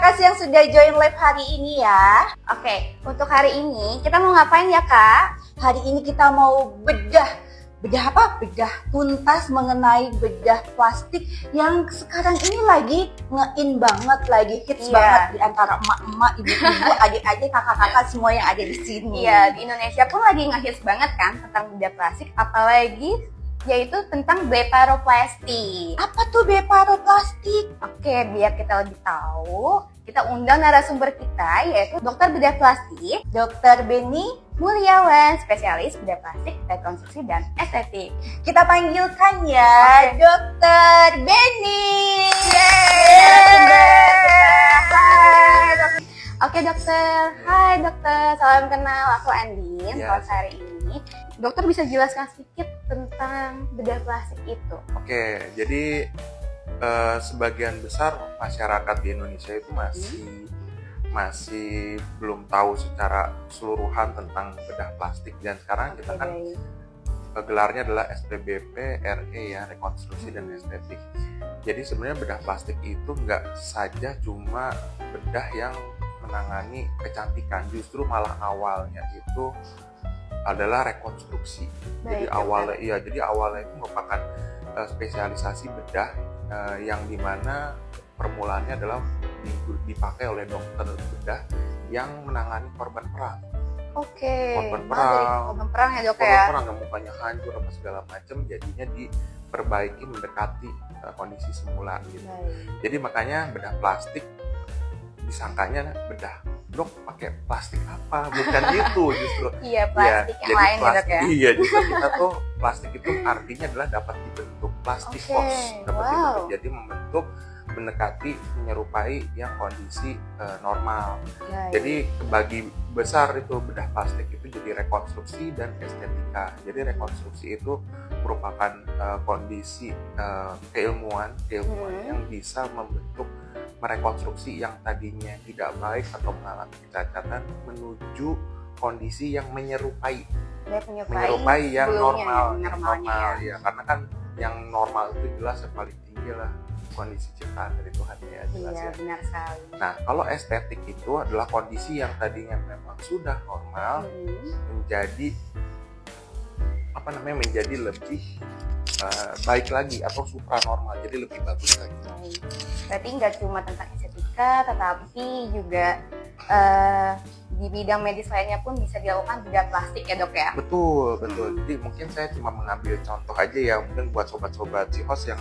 kasih yang sudah join live hari ini ya. Oke, untuk hari ini kita mau ngapain ya Kak? Hari ini kita mau bedah tuntas mengenai bedah plastik yang sekarang ini lagi nge-in banget, lagi hits banget di antara emak-emak, ibu-ibu, adik-adik, kakak-kakak semua yang ada di sini. Iya, di Indonesia pun lagi nge-hits banget kan tentang bedah plastik, apalagi yaitu tentang blepharoplasty. Apa tuh blepharoplasty? Oke, biar kita lebih tahu, kita undang narasumber kita yaitu dokter bedah plastik, Dr. Beni Mulyawan, spesialis bedah plastik, rekonstruksi dan estetik. Kita panggilkan ya, Dr. Beni. Oke dokter, hai dokter, salam kenal, aku Andin. Kalau hari ini, dokter bisa jelaskan sedikit tentang bedah plastik itu? Oke, jadi sebagian besar masyarakat di Indonesia itu masih belum tahu secara keseluruhan tentang bedah plastik, dan sekarang kita kan gelarnya adalah SPBP RE ya, rekonstruksi dan estetik. Jadi sebenarnya bedah plastik itu nggak saja cuma bedah yang menangani kecantikan, justru malah awalnya itu adalah rekonstruksi. Jadi awalnya itu merupakan spesialisasi bedah yang dimana permulaannya adalah dipakai oleh dokter bedah yang menangani korban perang. Korban perang ya dok ya. Korban perang yang mukanya hancur apa segala macam, jadinya diperbaiki mendekati kondisi semula gitu. Jadi makanya bedah plastik disangkanya bedah, dok pakai plastik apa? Bukan itu justru. Iya, plastik yang lain ya dok ya. Iya, justru kita tuh plastik itu artinya adalah dapat dibentuk, plastikos dapat dibentuk, jadi membentuk, mendekati, menyerupai yang kondisi normal. Jadi kebagi besar itu bedah plastik itu jadi rekonstruksi dan estetika. Jadi rekonstruksi itu merupakan kondisi keilmuan yang bisa membentuk, merekonstruksi yang tadinya tidak baik atau mengalami kecacatan menuju kondisi yang menyerupai yang normal ya. Karena kan yang normal itu jelas yang paling tinggi lah kondisi ciptaan dari Tuhan ya, jelas ya. Benar sekali. Nah, kalau estetik itu adalah kondisi yang tadinya memang sudah normal menjadi lebih baik lagi atau supranormal, jadi lebih bagus lagi. Berarti nggak cuma tentang estetika, tetapi juga di bidang medis lainnya pun bisa dilakukan bedah plastik ya dok ya? Betul. Jadi mungkin saya cuma mengambil contoh aja ya, mungkin buat sobat-sobat Cihos yang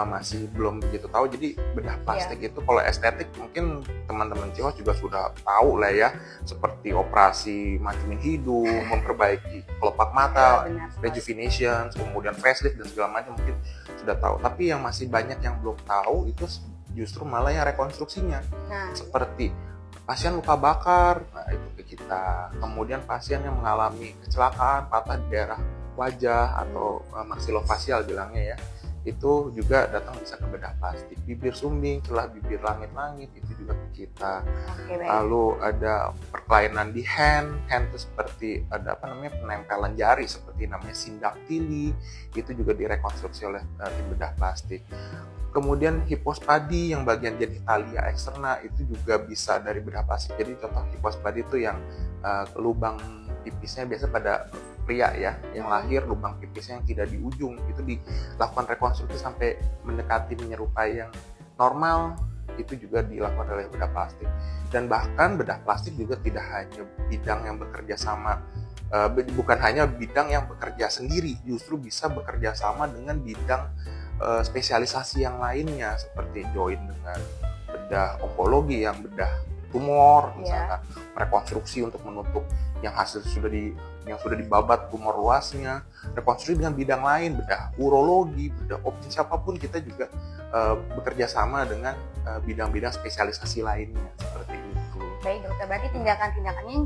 masih belum begitu tahu. Jadi bedah plastik itu kalau estetik mungkin teman-teman Cihos juga sudah tahu lah ya, seperti operasi mancungin hidung, memperbaiki kelopak mata, rejuvenation, kemudian facelift dan segala macam mungkin sudah tahu. Tapi yang masih banyak yang belum tahu itu justru malah yang rekonstruksinya. Seperti pasien luka bakar, nah itu ke kita. Kemudian pasien yang mengalami kecelakaan, patah di daerah wajah atau maksilofacial bilangnya ya, itu juga datang bisa ke bedah plastik. Bibir sumbing, celah bibir langit-langit, itu juga ke kita. Lalu ada perkelainan di hand itu seperti ada penempelan jari seperti namanya sindaktili, itu juga direkonstruksi oleh tim bedah plastik. Kemudian hipospadi yang bagian genitalia eksterna itu juga bisa dari bedah plastik. Jadi contoh hipospadi itu yang lubang pipisnya biasa pada pria ya, yang lahir lubang pipisnya yang tidak di ujung, itu dilakukan rekonstruksi sampai mendekati menyerupai yang normal, itu juga dilakukan oleh bedah plastik. Dan bahkan bedah plastik juga tidak hanya bidang yang bekerja sama, bukan hanya bidang yang bekerja sendiri, justru bisa bekerja sama dengan bidang spesialisasi yang lainnya seperti join dengan bedah onkologi yang bedah tumor misalkan, rekonstruksi untuk menutup yang sudah dibabat tumor luasnya, rekonstruksi dengan bidang lain, bedah urologi, bedah siapapun kita juga bekerja sama dengan bidang-bidang spesialisasi lainnya seperti itu. Baik dokter, berarti tindakan-tindakannya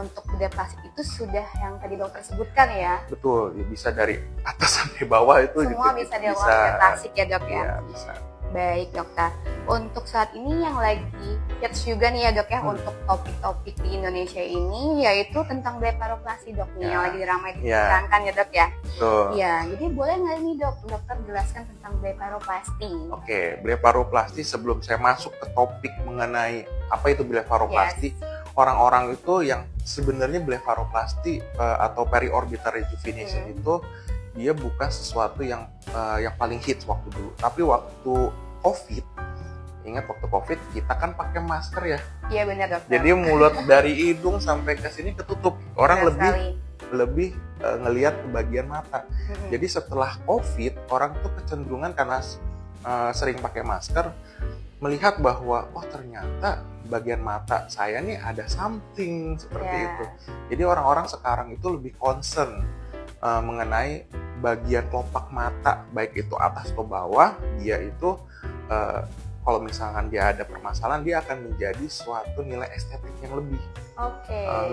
untuk bedah plastik itu sudah yang tadi dokter sebutkan ya? Betul, bisa dari atas sampai bawah itu semua bisa dilakukan bedah plastik ya dok ya? Iya, bisa. Baik dokter, untuk saat ini yang lagi hits juga nih ya dok ya untuk topik-topik di Indonesia ini yaitu tentang blefaroplasty dok nih yang lagi ramai dibicarakan ya dok ya. Iya, jadi boleh nggak nih dokter jelaskan tentang blefaroplasty? Oke, blefaroplasty sebelum saya masuk ke topik mengenai apa itu blefaroplasty, orang-orang itu yang sebenarnya blefaroplasty atau periorbital rejuvenation itu dia bukan sesuatu yang paling hits waktu dulu. Tapi waktu COVID, ingat waktu COVID kita kan pakai masker ya. Iya benar dokter. Jadi mulut dari hidung sampai ke sini ketutup. Orang lebih ngelihat ke bagian mata. Jadi setelah COVID, orang tuh kecenderungan karena sering pakai masker melihat bahwa ternyata bagian mata saya nih ada something seperti itu. Jadi orang-orang sekarang itu lebih concern mengenai bagian kelopak mata, baik itu atas atau bawah. Dia itu kalau misalkan dia ada permasalahan, dia akan menjadi suatu nilai estetik yang lebih.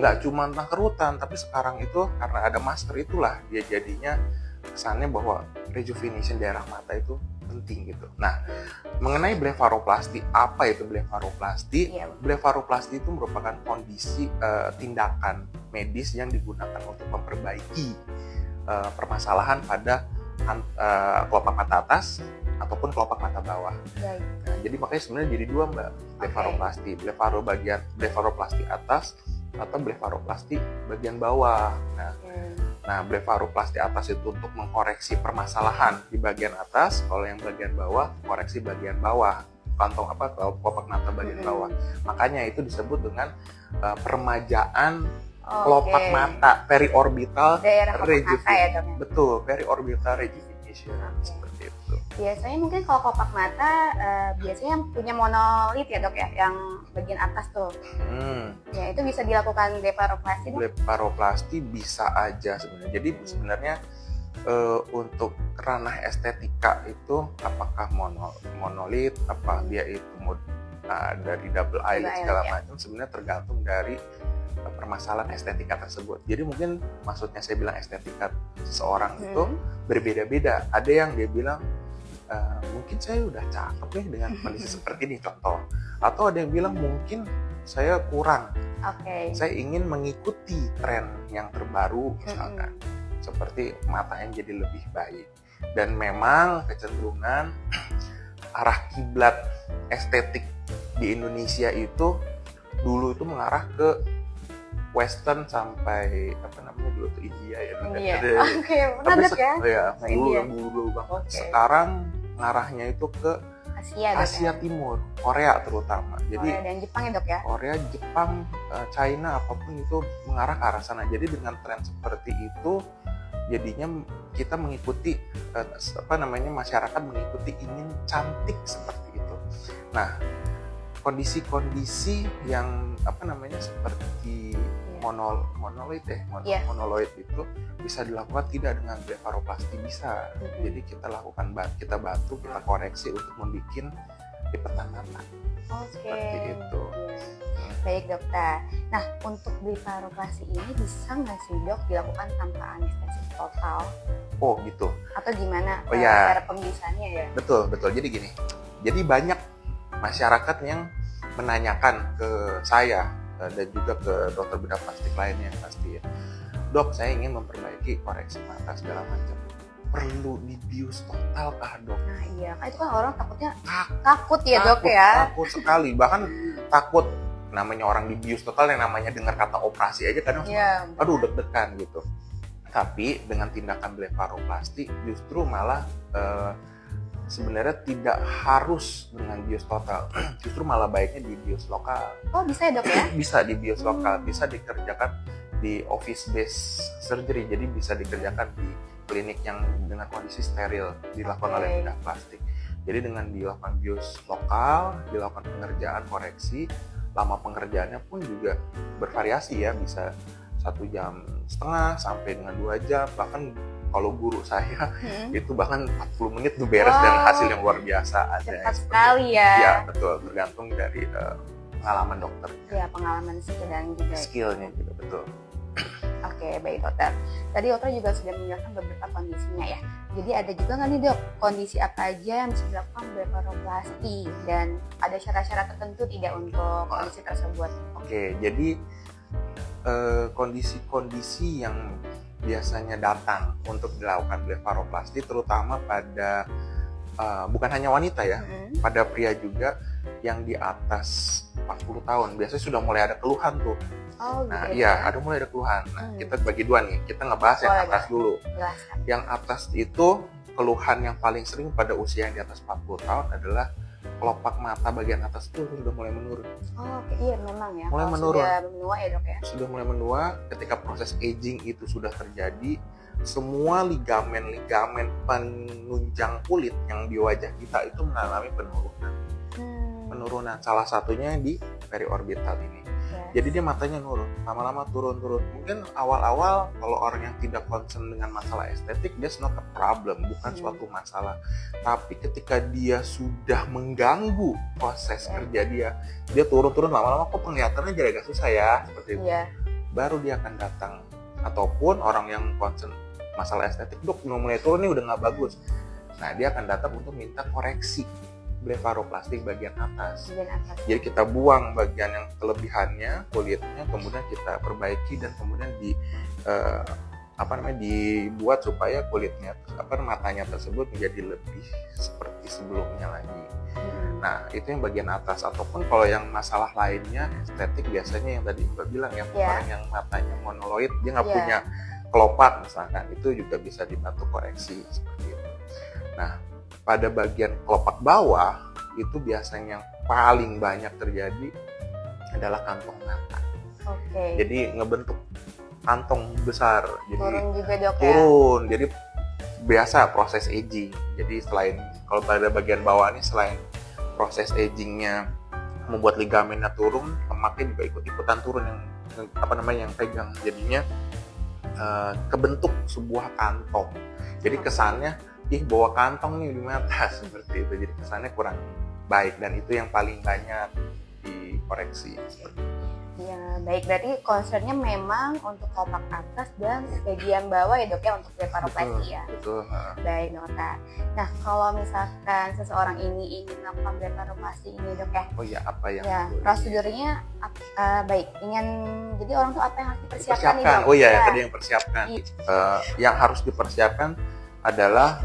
Nggak cuma tentang kerutan, tapi sekarang itu karena ada masker itulah dia jadinya kesannya bahwa rejuvenation daerah mata itu penting gitu. Nah, mengenai blefaroplasty, apa itu blefaroplasty? Blefaroplasty itu merupakan kondisi tindakan medis yang digunakan untuk memperbaiki permasalahan pada kelopak mata atas ataupun kelopak mata bawah. Nah, jadi makanya sebenarnya jadi dua mbak, blefaroplasty, blefaroplasty atas atau blefaroplasty bagian bawah. Nah, blefaroplasty atas itu untuk mengkoreksi permasalahan di bagian atas, kalau yang bagian bawah koreksi bagian bawah, kantong kelopak mata bagian bawah. Makanya itu disebut dengan peremajaan kelopak mata, periorbital rejuvenation. Betul, periorbital rejuvenation seperti itu. Biasanya mungkin kalau kelopak mata biasanya punya monolit ya dok ya, yang bagian atas tuh. Ya itu bisa dilakukan blefaroplasty dok? Blefaroplasty bisa aja sebenarnya. Jadi sebenarnya untuk ranah estetika itu apakah monolit, apa dia itu dari double eyelid segala macam, sebenarnya tergantung dari permasalahan estetika tersebut. Jadi mungkin maksudnya saya bilang estetika seseorang itu berbeda-beda. Ada yang dia bilang mungkin saya udah cakep nih dengan kondisi seperti ini contoh. Atau ada yang bilang mungkin saya kurang. Saya ingin mengikuti tren yang terbaru misalkan. Seperti mata yang jadi lebih baik. Dan memang kecenderungan arah kiblat estetik di Indonesia itu dulu itu mengarah ke Western sampai dulu tuh India ya. Dulu banget. Sekarang ngarahnya itu ke Asia Timur, Korea terutama. Jadi Korea dan Jepang ya dok ya. Korea, Jepang, China apapun itu mengarah ke arah sana. Jadi dengan tren seperti itu jadinya kita mengikuti masyarakat mengikuti ingin cantik seperti itu. Nah, kondisi-kondisi yang seperti monoloid itu bisa dilakukan tidak dengan blefaroplasty bisa. Jadi kita lakukan kita bantu, kita koreksi untuk membuat lipatan mata. Seperti itu. Baik dokter. Nah untuk blefaroplasty ini bisa nggak sih dok dilakukan tanpa anestesi total? Oh gitu. Atau gimana cara pembisaannya ya? Betul. Jadi gini. Jadi banyak masyarakat yang menanyakan ke saya dan juga ke dokter bedah plastik lainnya pasti ya. Dok, saya ingin memperbaiki koreksi mata segala macam. Perlu dibius total kah dok? Nah iya, kan itu kan orang takutnya takut ya dok ya. Takut sekali, bahkan takut namanya orang dibius total yang namanya dengar kata operasi aja kadang aduh deg-degan gitu. Tapi dengan tindakan blefaroplasty justru malah sebenarnya tidak harus dengan bius total, justru malah baiknya di bius lokal. Oh bisa ya dok ya? Bisa di bius lokal, bisa dikerjakan di office based surgery, jadi bisa dikerjakan di klinik yang dengan kondisi steril dilakukan oleh bedah plastik. Jadi dengan dilakukan bius lokal, dilakukan pengerjaan koreksi, lama pengerjaannya pun juga bervariasi ya, bisa 1,5 jam sampai dengan 2 jam, bahkan kalau guru saya itu bahkan 40 menit tuh beres dan hasil yang luar biasa. Cepat sekali ya. Ya betul, tergantung dari pengalaman dokter. Ya pengalaman skill dan juga skillnya juga betul. Oke, baik dokter. Tadi dokter juga sudah menjelaskan beberapa kondisinya ya. Jadi ada juga nggak nih dok, kondisi apa aja yang bisa dilakukan blefaroplasti dan ada syarat-syarat tertentu tidak untuk kondisi tersebut? Oke, jadi kondisi-kondisi yang biasanya datang untuk dilakukan blefaroplasti terutama pada bukan hanya wanita ya, pada pria juga yang di atas 40 tahun biasanya sudah mulai ada keluhan tuh. Oh, Nah, gitu iya, ada mulai ada keluhan. Nah, kita bagi dua nih. Kita ngebahas yang atas dulu. Jelaskan. Yang atas itu keluhan yang paling sering pada usia yang di atas 40 tahun adalah kelopak mata bagian atas itu sudah mulai menurun. Oh, oke. Iya memang ya. Mulai Kalau menurun. Sudah menua ya dok ya. Sudah mulai menua ketika proses aging itu sudah terjadi. Semua ligamen-ligamen penunjang kulit yang di wajah kita itu mengalami penurunan. Penurunan salah satunya di periorbital ini. Jadi dia matanya nurun, lama-lama turun-turun. Mungkin awal-awal kalau orang yang tidak concern dengan masalah estetik, dia not a problem, bukan suatu masalah. Tapi ketika dia sudah mengganggu proses kerja dia turun-turun lama-lama kok penglihatannya jadi agak susah ya, seperti itu. Baru dia akan datang. Ataupun orang yang concern masalah estetik, dok mulai turun nih udah nggak bagus. Nah dia akan datang untuk minta koreksi blefaroplastik bagian atas. Jadi kita buang bagian yang kelebihannya kulitnya, kemudian kita perbaiki dan kemudian dibuat supaya kulitnya matanya tersebut menjadi lebih seperti sebelumnya lagi. Nah itu yang bagian atas. Ataupun kalau yang masalah lainnya estetik biasanya yang tadi Mbak bilang ya, orang yang matanya monoloid dia nggak punya kelopak misalkan, itu juga bisa dibantu koreksi seperti itu. Nah pada bagian kelopak bawah itu biasanya yang paling banyak terjadi adalah kantong mata. Jadi ngebentuk kantong besar. Jadi turun juga dok turun. Jadi biasa proses aging. Jadi selain kalau pada bagian bawah ini selain proses agingnya membuat ligamennya turun, lemaknya juga ikut-ikutan turun yang pegang. Jadinya kebentuk sebuah kantong. Jadi kesannya bawa kantong nih di mata seperti itu, jadi kesannya kurang baik dan itu yang paling banyak dikoreksi. Ya baik, berarti concernnya memang untuk kelopak atas dan bagian bawah ya dok ya untuk blefaroplasti ya. Betul. Baik dokter. Nah kalau misalkan seseorang ini ingin melakukan blefaroplasti ini dok ya. Oh iya, apa yang? Ya prosedurnya baik. Jadi orang tuh apa yang harus dipersiapkan nih dok? Oh iya, tadi yang persiapkan. Yang harus dipersiapkan adalah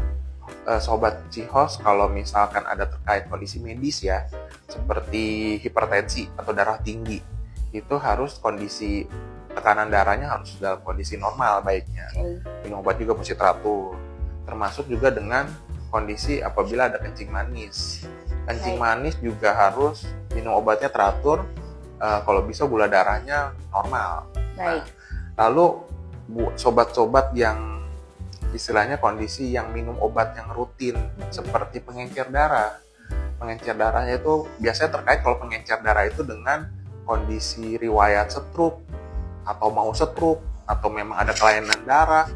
sobat Cihos kalau misalkan ada terkait kondisi medis ya, seperti hipertensi atau darah tinggi, itu harus kondisi tekanan darahnya harus dalam kondisi normal baiknya. Minum obat juga mesti teratur. Termasuk juga dengan kondisi apabila ada kencing manis. Kencing manis juga harus minum obatnya teratur, kalau bisa gula darahnya normal. Baik. Lalu sobat-sobat yang istilahnya kondisi yang minum obat yang rutin seperti pengencer darah. Pengencer darahnya itu biasanya terkait kalau pengencer darah itu dengan kondisi riwayat stroke atau mau stroke atau memang ada kelainan darah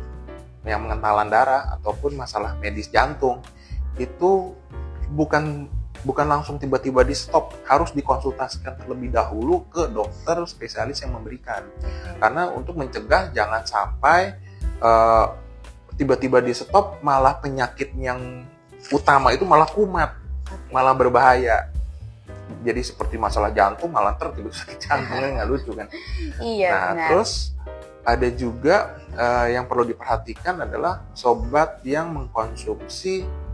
yang mengentalan darah ataupun masalah medis jantung. Itu bukan langsung tiba-tiba di stop, harus dikonsultasikan terlebih dahulu ke dokter spesialis yang memberikan. Karena untuk mencegah jangan sampai tiba-tiba di stop malah penyakit yang utama itu malah kumat, malah berbahaya. Jadi seperti masalah jantung malah tiba sakit jantungnya, nggak lucu kan? Iya. Nah benar. Terus ada juga yang perlu diperhatikan adalah sobat yang mengkonsumsi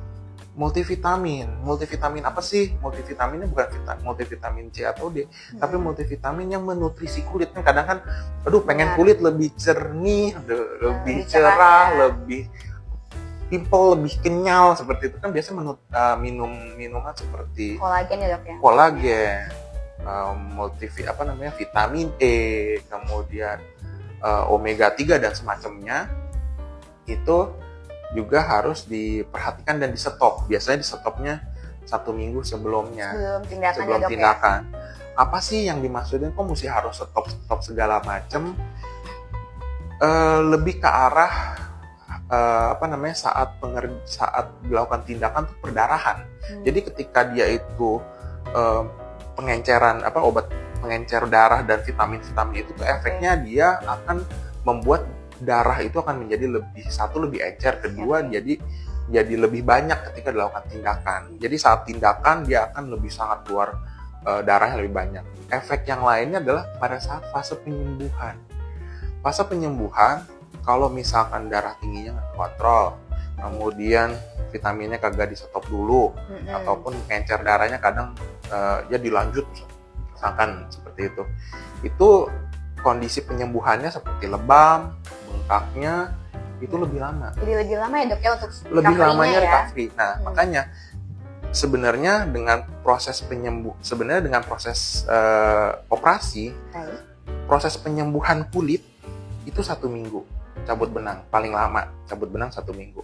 multivitamin. Multivitamin apa sih? Multivitaminnya bukan multivitamin C atau D, tapi multivitamin yang menutrisi kulit. Kadang kan, pengen kulit lebih jernih, lebih cerah, lebih pimple, lebih kenyal seperti itu kan biasanya minuman seperti kolagen ya dok ya. Kolagen, vitamin E, kemudian omega 3 dan semacamnya itu juga harus diperhatikan dan di-stop. Biasanya di-stopnya 1 minggu sebelumnya. Sebelum tindakan. Apa sih yang dimaksudin? Kok mesti harus stop segala macam? Lebih ke arah saat dilakukan tindakan tuh perdarahan. Jadi ketika dia itu pengenceran obat pengencer darah dan vitamin itu tuh efeknya dia akan membuat darah itu akan menjadi lebih encer, kedua jadi lebih banyak ketika dilakukan tindakan. Jadi saat tindakan dia akan lebih sangat keluar darahnya lebih banyak. Efek yang lainnya adalah pada saat fase penyembuhan. Fase penyembuhan, kalau misalkan darah tingginya nggak kontrol, kemudian vitaminnya kagak di-stop dulu, ataupun encer darahnya kadang ya dilanjut, misalkan seperti itu. Itu kondisi penyembuhannya seperti lebam, bengkaknya itu lebih lama. Jadi lebih lama ya dok ya untuk lebih lamanya ya? recovery. Nah, makanya sebenarnya dengan proses operasi, proses penyembuhan kulit itu 1 minggu. Cabut benang paling lama, cabut benang 1 minggu.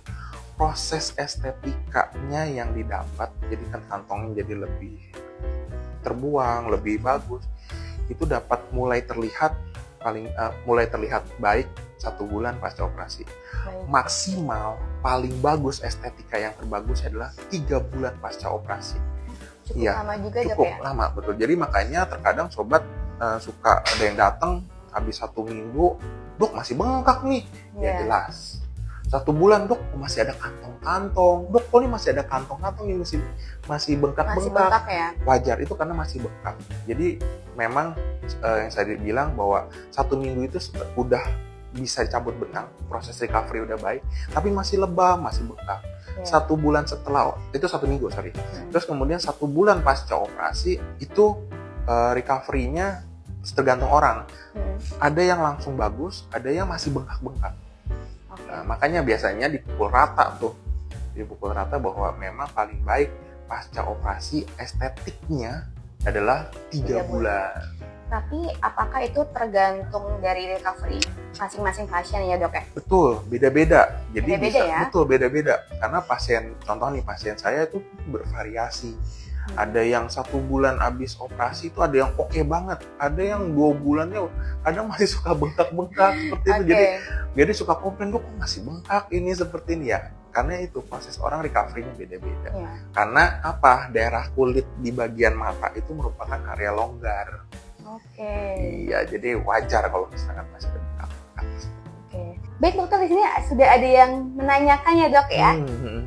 Proses estetikanya yang didapat, jadi kan kantongnya jadi lebih terbuang, lebih bagus. Itu dapat mulai terlihat baik 1 bulan pasca operasi. Maksimal paling bagus estetika yang terbagus adalah 3 bulan pasca operasi. Cukup lama juga dok ya? Cukup lama, betul. Jadi makanya terkadang sobat suka ada yang datang habis 1 minggu, dok masih bengkak nih. Ya jelas. 1 bulan dok masih ada kantong-kantong, dok kok ini masih ada kantong-kantong ini masih bengkak-bengkak. Ya? Wajar, itu karena masih bengkak. Jadi memang yang saya bilang bahwa 1 minggu itu udah bisa cabut benang, proses recovery udah baik, tapi masih lebam, masih bengkak. 1 bulan setelah itu 1 minggu, sorry. Terus kemudian 1 bulan pasca operasi itu recovery-nya tergantung orang. Ada yang langsung bagus, ada yang masih bengkak-bengkak. Nah, makanya biasanya dipukul rata bahwa memang paling baik pasca operasi estetiknya adalah 3 bulan. Tapi apakah itu tergantung dari recovery masing-masing pasien ya dok ya? Betul, beda-beda. Jadi beda-beda ya? Betul, beda-beda. Karena pasien saya itu bervariasi. Ada yang 1 bulan habis operasi itu ada yang oke banget, ada yang 2 bulannya kadang masih suka bengkak-bengkak seperti itu. Jadi suka komplain, kok masih bengkak ini seperti ini ya. Karena itu proses orang recovery-nya beda-beda. Karena apa? Daerah kulit di bagian mata itu merupakan area longgar. Iya, jadi wajar kalau misalkan masih bengkak. Baik dokter, di sini sudah ada yang menanyakan ya dok ya.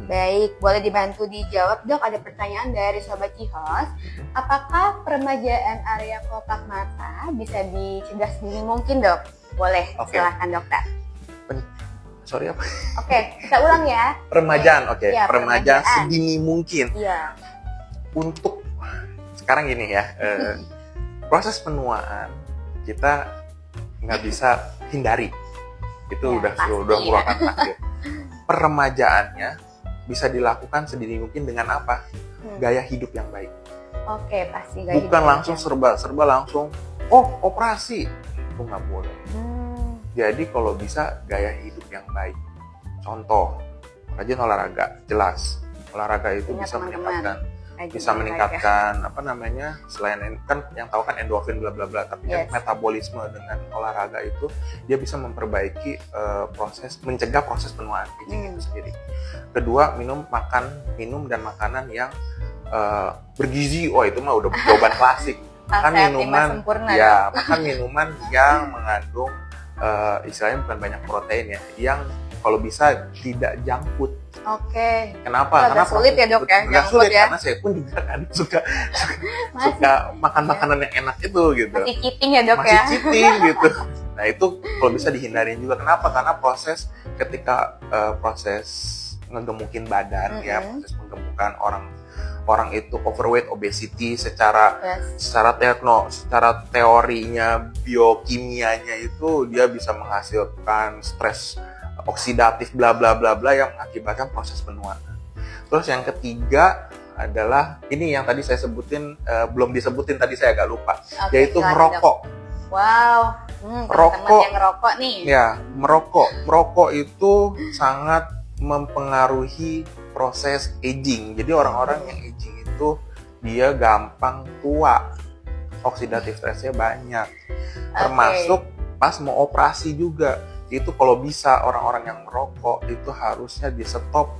Baik, boleh dibantu dijawab dok. Ada pertanyaan dari sobat Cihos. Apakah peremajaan area kelopak mata bisa dicegah sedini mungkin dok? Boleh, silahkan dokter. Sorry apa? Kita ulang ya. Peremajaan, Ya, peremajaan sedini mungkin. Iya. Untuk sekarang gini ya, proses penuaan kita nggak bisa hindari. Itu udah merupakan takdir. Peremajaannya bisa dilakukan sedini mungkin dengan apa? Gaya hidup yang baik. Pasti gaya Bukan hidup langsung serba langsung. Operasi itu nggak boleh. Jadi kalau bisa gaya hidup yang baik. Contoh, rajin olahraga, jelas. Olahraga itu bisa meningkatkan selain kan yang tahu kan endorfin bla bla bla, tapi kan metabolisme dengan olahraga itu dia bisa memperbaiki mencegah proses penuaan aging itu sendiri. Kedua, minum dan makanan yang bergizi. Itu mah udah jawaban klasik. Makan minuman yang mengandung istilahnya bukan banyak protein ya, yang kalau bisa tidak junk food. Kenapa? Karena sulit ya dok ya. Nggak sulit ya? Karena saya pun juga kan suka makan makanan yang enak itu gitu. Masih cheating ya dok Masih cheating gitu. Nah itu kalau bisa dihindarin juga. Kenapa? Karena ketika proses ngegemukin badan ya, proses menggemukan orang itu overweight, obesity secara teorinya, biokimianya itu dia bisa menghasilkan stres oksidatif bla bla bla bla yang mengakibatkan proses penuaan. Terus yang ketiga adalah ini yang tadi saya sebutin, belum disebutin tadi, saya agak lupa, yaitu merokok. Rokok yang ngerokok nih. Ya, merokok itu sangat mempengaruhi proses aging. Jadi orang-orang yang aging itu dia gampang tua, oksidatif stresnya banyak, termasuk pas mau operasi juga. Itu kalau bisa orang-orang yang merokok itu harusnya di stop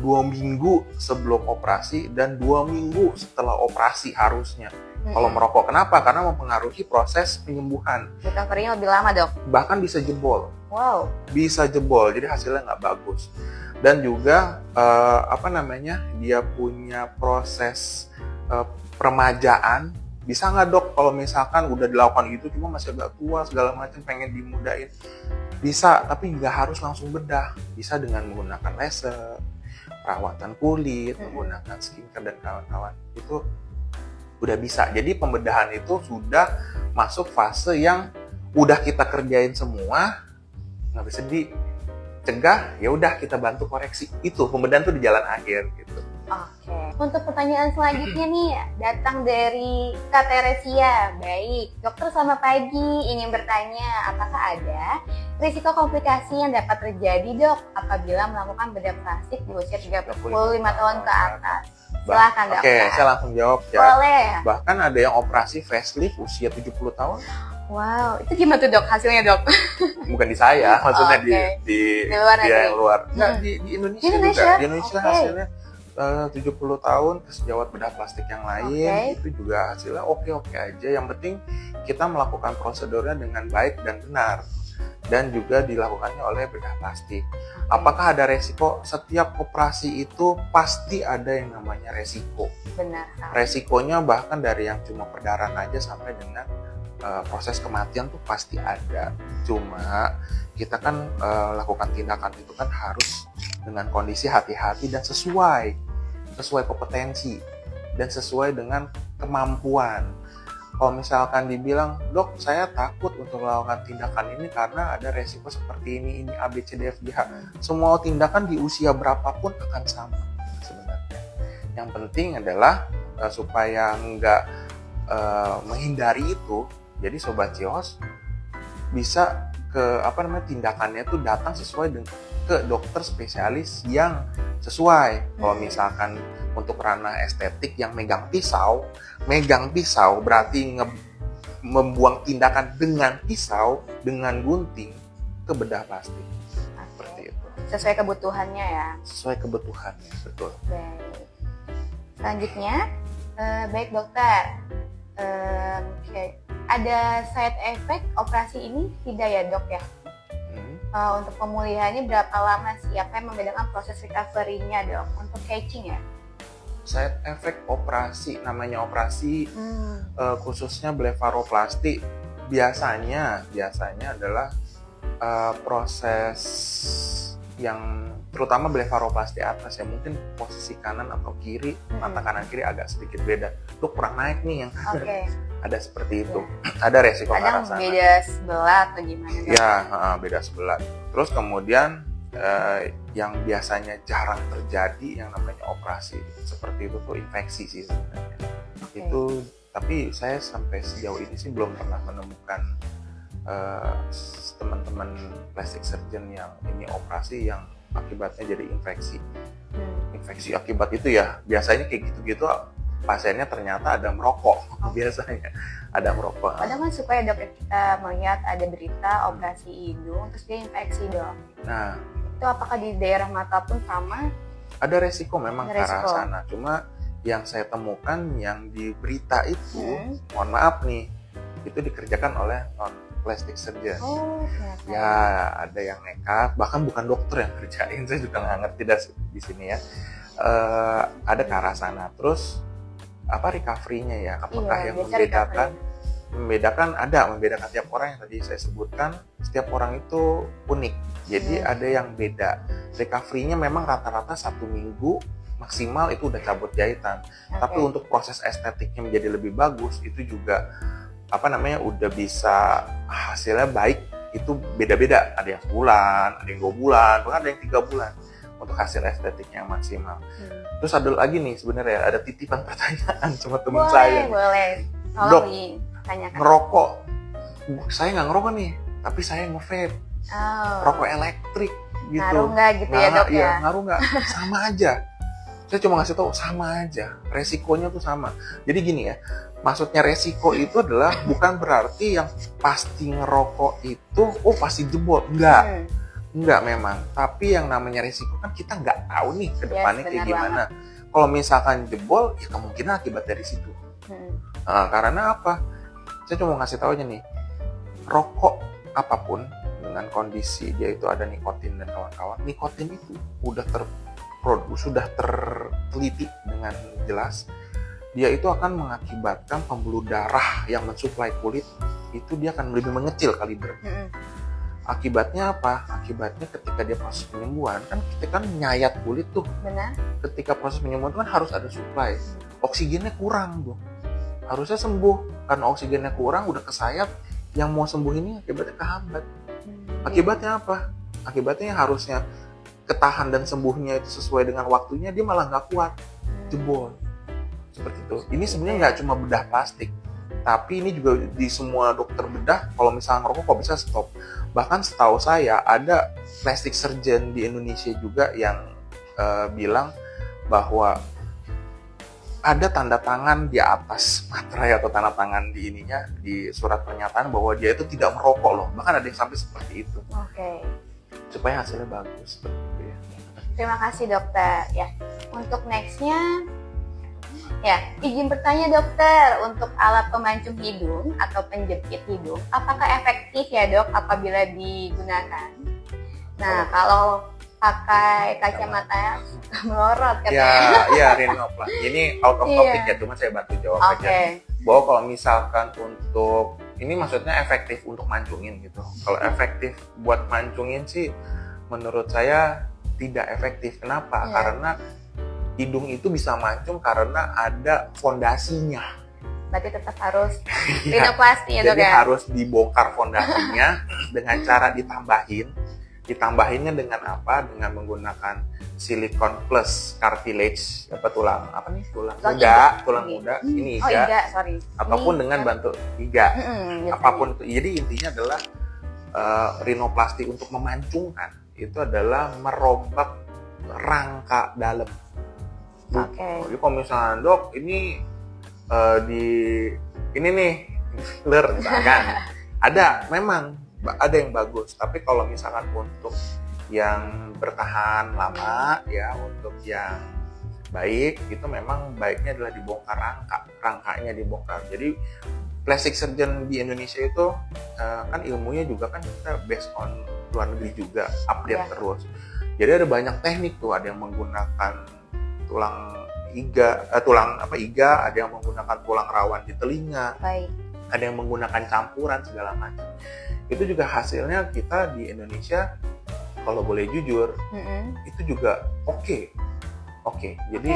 2 minggu sebelum operasi dan 2 minggu setelah operasi harusnya. Kalau merokok, kenapa? Karena mempengaruhi proses penyembuhan. Recovery-nya lebih lama, Dok. Bahkan bisa jebol. Wow. Bisa jebol, jadi hasilnya nggak bagus. Dan juga dia punya proses peremajaan. Bisa nggak, Dok, kalau misalkan udah dilakukan gitu cuma masih agak tua segala macam pengen dimudahin? Bisa, tapi nggak harus langsung bedah. Bisa dengan menggunakan laser, perawatan kulit, menggunakan skincare dan kawan-kawan. Itu udah bisa. Jadi pembedahan itu sudah masuk fase yang udah kita kerjain semua, nggak bisa dicegah, ya udah kita bantu koreksi. Itu pembedahan tuh di jalan akhir gitu. Oke. Untuk pertanyaan selanjutnya nih, datang dari Kak Teresia. Baik, dokter selamat pagi. Ingin bertanya, apakah ada risiko komplikasi yang dapat terjadi, Dok, apabila melakukan bedah plastik di usia 35 tahun ke atas? Silakan, Dok. Oke, saya langsung jawab ya. Boleh. Bahkan ada yang operasi facelift usia 70 tahun. Wow, itu gimana tuh, Dok, hasilnya, Dok? Bukan di saya, maksudnya di luar negeri. Yang luar. Nggak, di Indonesia juga. Di Indonesia hasilnya 70 tahun sejawat bedah plastik yang lain, itu juga hasilnya oke aja. Yang penting kita melakukan prosedurnya dengan baik dan benar. Dan juga dilakukannya oleh bedah plastik. Apakah ada resiko? Setiap operasi itu pasti ada yang namanya resiko. Benar. Resikonya bahkan dari yang cuma perdarahan aja sampai dengan proses kematian tuh pasti ada. Cuma kita kan lakukan tindakan itu kan harus dengan kondisi hati-hati dan sesuai kompetensi dan sesuai dengan kemampuan. Kalau misalkan dibilang, Dok, saya takut untuk melakukan tindakan ini karena ada resiko seperti ini A, B, C, D, F, G, H. Semua tindakan di usia berapapun akan sama sebenarnya. Yang penting adalah supaya nggak menghindari itu, jadi Sobat Cihos bisa tindakannya itu datang sesuai dengan ke dokter spesialis yang sesuai. Kalau misalkan untuk ranah estetik yang megang pisau berarti membuang tindakan dengan pisau, dengan gunting ke bedah plastik. Seperti itu. Sesuai kebutuhannya ya. Sesuai kebutuhannya, betul. Baik. Selanjutnya, baik dokter. Ada side effect operasi ini tidak ya, Dok ya? Untuk pemulihannya berapa lama sih? Apa yang membedakan proses recovery-nya, Dok? Untuk catching ya? Side effect operasi, namanya operasi khususnya blefaroplasti biasanya adalah proses yang terutama blefaroplasti atas ya, mungkin posisi kanan atau kiri, mata kanan kiri agak sedikit beda. Lu kurang naik nih yang kanan. Ada seperti itu. Ada resiko ke arah sana. Beda sebelah atau gimana? Ya, beda sebelah. Terus kemudian yang biasanya jarang terjadi yang namanya operasi seperti itu tuh infeksi sih sebenarnya. Itu tapi saya sampai sejauh ini sih belum pernah menemukan teman-teman plastic surgeon yang ini operasi yang akibatnya jadi infeksi. Infeksi akibat itu ya biasanya kayak gitu-gitu pasiennya ternyata ada merokok. Biasanya ada merokok. Kadang kan suka ya, Dok, kita melihat ada berita operasi hidung terus dia infeksi, Dok. Nah, itu apakah di daerah mata pun sama? Ada resiko memang ke arah sana. Cuma yang saya temukan yang di berita itu, mohon maaf nih, itu dikerjakan oleh non plastic surgeon. Ya, ada yang nekat, bahkan bukan dokter yang kerjain, saya juga nggak ngerti di sini ya. Ada ke arah sana. Terus apa recovery-nya ya? Apakah yang membedakan tiap orang yang tadi saya sebutkan, setiap orang itu unik. Jadi ada yang beda. Recovery-nya memang rata-rata 1 minggu maksimal itu udah cabut jahitan. Tapi untuk proses estetiknya menjadi lebih bagus itu juga udah bisa hasilnya baik, itu beda-beda. Ada yang sebulan, ada yang 2 bulan, bahkan ada yang 3 bulan untuk hasil estetiknya yang maksimal. Terus ada lagi nih sebenarnya ada titipan pertanyaan sama teman saya. Boleh. Dok, ditanyakan. Ngerokok. Saya nggak ngerokok nih, tapi saya nge-vape. Rokok elektrik gitu. Ngaruh nggak gitu ya, Dok ya? Iya, ngaruh nggak? Sama aja. Saya cuma ngasih tahu sama aja. Resikonya tuh sama. Jadi gini ya, maksudnya resiko itu adalah bukan berarti yang pasti ngerokok itu pasti jebol. Enggak memang. Tapi yang namanya resiko kan kita nggak tahu nih ke depannya kayak gimana. Kalau misalkan jebol, ya kemungkinan akibat dari situ. Karena apa? Saya cuma ngasih tahu aja nih, rokok apapun dengan kondisi dia itu ada nikotin dan kawan-kawan, nikotin itu sudah terteliti dengan jelas, dia itu akan mengakibatkan pembuluh darah yang mensuplai kulit itu dia akan lebih mengecil kaliber. Akibatnya apa? Akibatnya ketika dia proses penyembuhan, kan kita kan nyayat kulit tuh. Benar. Ketika proses penyembuhan kan harus ada suplai. Oksigennya kurang tuh. Harusnya sembuh. Karena oksigennya kurang, udah kesayat, yang mau sembuh ini akibatnya kehambat. Akibatnya apa? Akibatnya yang harusnya ketahan dan sembuhnya itu sesuai dengan waktunya, dia malah nggak kuat. Jebol. Seperti itu. Ini sebenarnya nggak cuma bedah plastik. Tapi ini juga di semua dokter bedah, kalau misalnya ngerokok kok bisa stop. Bahkan setahu saya ada plastic surgeon di Indonesia juga yang bilang bahwa ada tanda tangan di atas materai atau tanda tangan di ininya, di surat pernyataan bahwa dia itu tidak merokok loh. Bahkan ada yang sampai seperti itu. Oke. Supaya hasilnya bagus. Seperti itu ya. Terima kasih dokter. Ya, untuk nextnya, ya, izin bertanya dokter, untuk alat pemancung hidung atau penjepit hidung, apakah efektif ya dok apabila digunakan? Nah, kalau pakai kacamata melorot katanya. Ya, rhinoplasty. Ini out of topic ya, cuma saya bantu jawab aja. Bahwa kalau misalkan untuk, ini maksudnya efektif untuk mancungin gitu. Kalau efektif buat mancungin sih, menurut saya tidak efektif. Kenapa? Karena hidung itu bisa mancung karena ada fondasinya. Berarti tetap harus rhinoplasty ya dok ya? Jadi harus dibongkar fondasinya dengan cara ditambahinnya dengan apa? Dengan menggunakan silikon plus cartilage, tulang muda, ini iga, ataupun dengan bantu iga, apapun itu. Jadi intinya adalah rhinoplasty untuk memancungkan itu adalah merombak rangka dalam. Jadi kalau misalnya dok ini ini nih filler misalkan, memang ada yang bagus, tapi kalau misalkan untuk yang bertahan lama ya, untuk yang baik itu memang baiknya adalah dibongkar rangkanya dibongkar. Jadi plastic surgeon di Indonesia itu kan ilmunya juga kan kita based on luar negeri juga, update terus. Jadi ada banyak teknik tuh, ada yang menggunakan iga, ada yang menggunakan tulang rawan di telinga, ada yang menggunakan campuran segala macam. Itu juga hasilnya kita di Indonesia, kalau boleh jujur, itu juga oke. Jadi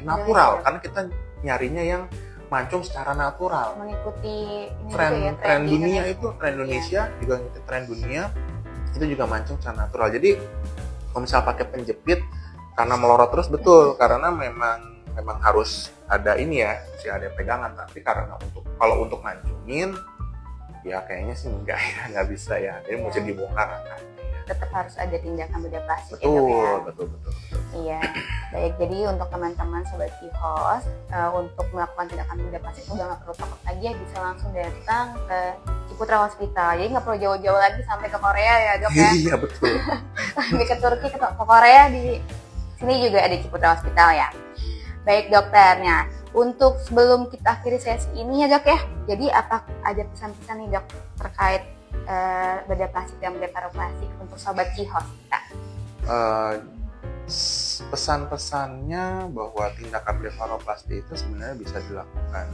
natural, karena kita nyarinya yang mancung secara natural. Mengikuti tren dunia itu, tren Indonesia juga ngikutin tren dunia, itu juga mancung secara natural. Jadi kalau misalnya pakai penjepit karena melorot terus, betul, karena memang harus ada ini ya, mesti ada pegangan. Tapi karena kalau untuk mancungin, ya kayaknya sih nggak bisa ya. Jadi mesti dibongkar kan. Tetap harus ada tindakan bedah plastik. Betul. Iya, baik. Jadi untuk teman-teman sobat Cihos, untuk melakukan tindakan bedah plastik udah nggak perlu takut lagi ya, bisa langsung datang ke Ciputra Hospital. Jadi nggak perlu jauh-jauh lagi sampai ke Korea ya dok ya. Iya betul. Sampai ke Turki, ke Korea, di sini juga ada Ciputra Hospital ya. Baik dokternya, untuk sebelum kita akhiri sesi ini ya dok ya, jadi apa ada pesan-pesan nih dok terkait bedah plastik dan blefaroplastik untuk sobat Cihos kita? Pesan-pesannya bahwa tindakan blefaroplastik itu sebenarnya bisa dilakukan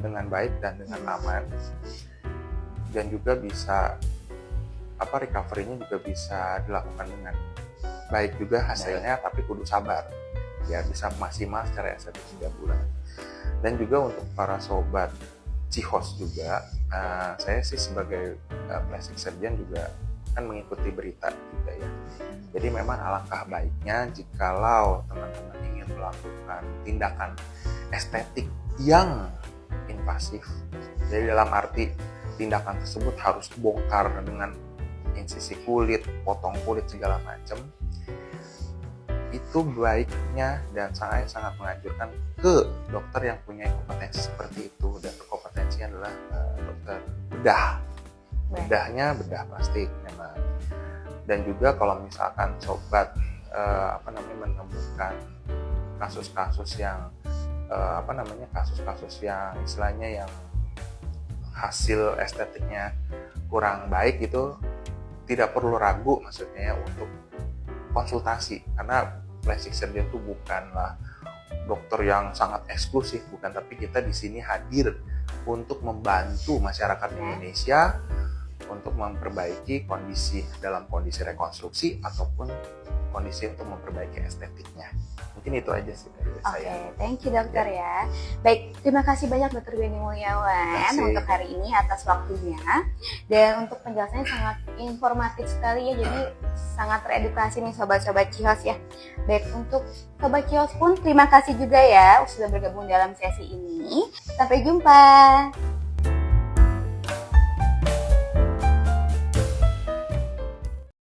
dengan baik dan dengan aman, dan juga bisa recovery-nya juga bisa dilakukan dengan baik juga hasilnya, tapi kudu sabar ya, bisa maksimal secara estetik 3 bulan. Dan juga untuk para sobat Cihos juga, saya sih sebagai plastic surgeon juga kan mengikuti berita juga ya. Jadi memang alangkah baiknya jikalau teman-teman ingin melakukan tindakan estetik yang invasif. Jadi dalam arti tindakan tersebut harus bongkar dengan insisi kulit, potong kulit segala macam. Itu baiknya dan saya sangat menganjurkan ke dokter yang punya kompetensi seperti itu, dan kompetensinya adalah dokter bedah. Bedahnya bedah plastik memang. Dan juga kalau misalkan sobat menemukan kasus-kasus yang kasus-kasus yang istilahnya yang hasil estetiknya kurang baik itu tidak perlu ragu maksudnya ya, untuk konsultasi, karena plastic surgeon itu bukanlah dokter yang sangat eksklusif, bukan, tapi kita di sini hadir untuk membantu masyarakat Indonesia untuk memperbaiki kondisi dalam kondisi rekonstruksi ataupun kondisi untuk memperbaiki estetiknya. Mungkin itu aja sih dari saya. Oke, thank you dokter ya. Baik, terima kasih banyak Dokter Benny Mulyawan untuk hari ini atas waktunya, dan untuk penjelasannya sangat informatif sekali ya, jadi sangat teredukasi nih sobat-sobat Cihos ya. Baik, untuk sobat Cihos pun terima kasih juga ya sudah bergabung dalam sesi ini. Sampai jumpa.